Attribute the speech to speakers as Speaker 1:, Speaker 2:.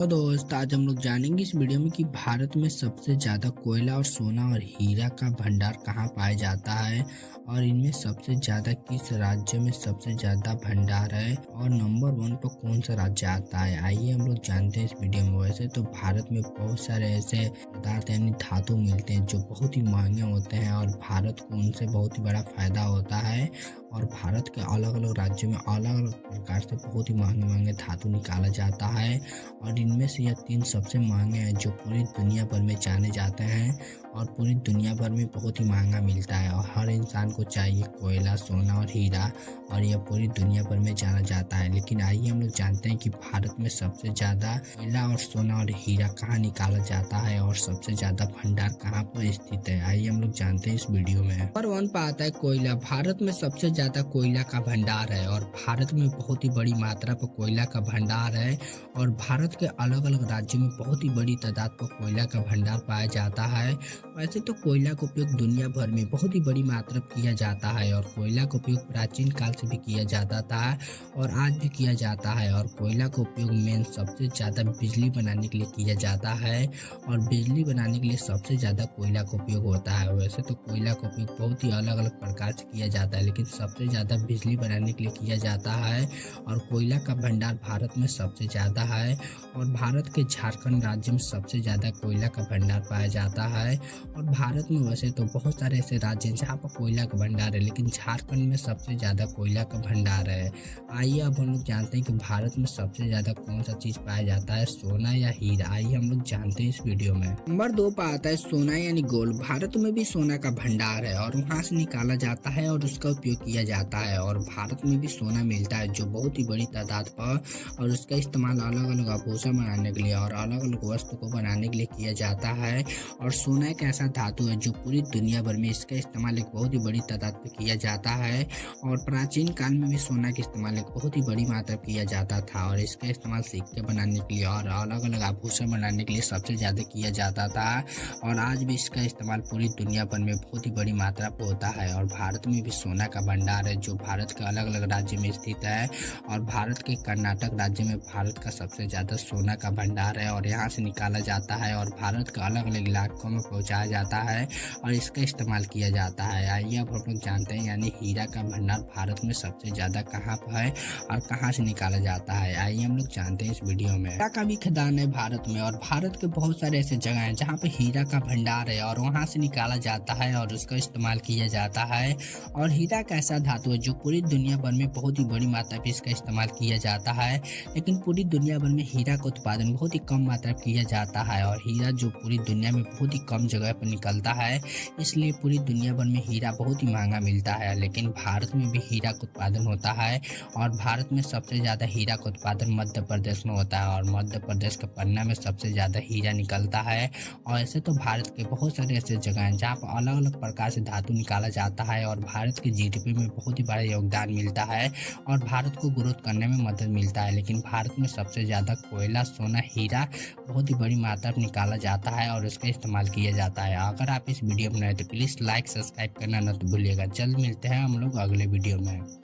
Speaker 1: तो दोस्त आज हम लोग जानेंगे इस वीडियो में कि भारत में सबसे ज्यादा कोयला और सोना और हीरा का भंडार कहाँ पाया जाता है और इनमें सबसे ज्यादा किस राज्य में सबसे ज्यादा भंडार है और नंबर 1 पर कौन सा राज्य आता है। आइए हम लोग जानते हैं इस वीडियो में। वैसे तो भारत में बहुत सारे ऐसे पदार्थ यानी धातु मिलते हैं जो बहुत ही महंगे होते हैं और भारत को उनसे बहुत ही बड़ा फायदा होता है और भारत के अलग अलग राज्यों में अलग अलग प्रकार से बहुत ही महंगे महंगे धातु निकाला जाता है और इनमें से यह 3 सबसे महंगे हैं जो पूरी दुनिया भर में जाने जाते हैं और पूरी दुनिया भर में बहुत ही महंगा मिलता है और हर इंसान को चाहिए कोयला, सोना और हीरा और यह पूरी दुनिया भर में जाना जाता है। लेकिन आइए हम लोग जानते हैं कि भारत में सबसे ज्यादा कोयला और सोना और हीरा कहाँ निकाला जाता है और सबसे ज्यादा भंडार कहाँ पर स्थित है। आइए हम लोग जानते हैं इस वीडियो में। नंबर 1 पर आता है कोयला। भारत में सबसे ज्यादा कोयला का भंडार है और भारत में बहुत ही बड़ी मात्रा पर कोयला का भंडार है और भारत के अलग अलग राज्यों में बहुत ही बड़ी तादाद पर कोयला का भंडार पाया जाता है। वैसे तो कोयला का उपयोग दुनिया भर में बहुत ही बड़ी मात्रा में किया जाता है और कोयला का उपयोग प्राचीन काल से भी किया जाता था और आज भी किया जाता है और कोयला का उपयोग मेन सबसे ज्यादा बिजली बनाने के लिए किया जाता है और बिजली बनाने के लिए सबसे ज्यादा कोयला का उपयोग होता है। वैसे तो कोयला का उपयोग बहुत ही अलग अलग प्रकार से किया जाता है लेकिन सबसे ज्यादा बिजली बनाने के लिए किया जाता है और कोयला का भंडार भारत में सबसे ज्यादा है और भारत के झारखंड राज्य में सबसे ज्यादा कोयला का भंडार पाया जाता है और भारत में वैसे तो बहुत सारे ऐसे राज्य हैं जहाँ पर कोयला का भंडार है लेकिन झारखंड में सबसे ज्यादा कोयला का भंडार है। आइए अब हम लोग जानते हैं कि भारत में सबसे ज्यादा कौन सा चीज पाया जाता है, सोना या हीरा। आइए हम लोग जानते हैं इस वीडियो में। नंबर 2 पर आता है सोना यानी गोल्ड। भारत में भी सोना का भंडार है और वहाँ से निकाला जाता है और उसका उपयोग किया जाता है और भारत में भी सोना मिलता है जो बहुत ही बड़ी तादाद पर और उसका इस्तेमाल अलग अलग आभूषण बनाने के लिए और अलग अलग वस्तु को बनाने के लिए किया जाता है और सोना एक ऐसा धातु है जो पूरी दुनिया भर में इसका इस्तेमाल एक बहुत ही बड़ी तादाद पे किया जाता है और प्राचीन काल में भी सोना का इस्तेमाल एक बहुत ही बड़ी मात्रा में किया जाता था और इसका इस्तेमाल सिक्के बनाने के लिए और अलग अलग आभूषण बनाने के लिए सबसे ज्यादा किया जाता था और आज भी इसका इस्तेमाल पूरी दुनिया भर में बहुत ही बड़ी मात्रा पर होता है और भारत में भी सोना का भंडार है जो भारत के अलग अलग राज्य में स्थित है और भारत के कर्नाटक राज्य में भारत का सबसे ज्यादा सोना का भंडार है और यहाँ से निकाला जाता है और भारत के अलग अलग इलाकों में पहुंचाया जाता है और इसका इस्तेमाल किया जाता है। आइए अब हम लोग जानते हैं यानी हीरा का भंडार भारत में सबसे ज्यादा कहाँ पर है और कहाँ से निकाला जाता है। आइए हम लोग जानते हैं इस वीडियो में। हीरा का भी खदान है भारत में और भारत के बहुत सारे ऐसे जगह हैं जहाँ पे हीरा का भंडार है और वहाँ से निकाला जाता है और उसका इस्तेमाल किया जाता है और हीरा एक ऐसा धातु है जो पूरी दुनिया भर में बहुत ही बड़ी मात्रा में इसका इस्तेमाल किया जाता है लेकिन पूरी दुनिया भर में हीरा का उत्पादन बहुत ही कम मात्रा में किया जाता है और हीरा जो पूरी दुनिया में बहुत ही कम जगह पर निकलता है इसलिए पूरी दुनिया भर में हीरा बहुत ही महंगा मिलता है। लेकिन भारत में भी हीरा का उत्पादन होता है और भारत में सबसे ज्यादा हीरा का उत्पादन मध्य प्रदेश में होता है और मध्य प्रदेश के पन्ना में सबसे ज्यादा हीरा निकलता है और ऐसे तो भारत के बहुत सारे ऐसे जगह हैं जहाँ पर अलग अलग प्रकार से धातु निकाला जाता है और भारत के जीडीपी में बहुत ही बड़ा योगदान मिलता है और भारत को ग्रोथ करने में मदद मिलता है। लेकिन भारत में सबसे ज्यादा कोयला, सोना, हीरा बहुत ही बड़ी मात्रा में निकाला जाता है और उसका इस्तेमाल किया जाता है। अगर आप इस वीडियो में नए तो प्लीज लाइक सब्सक्राइब करना न तो भूलिएगा। जल्द मिलते हैं हम लोग अगले वीडियो में।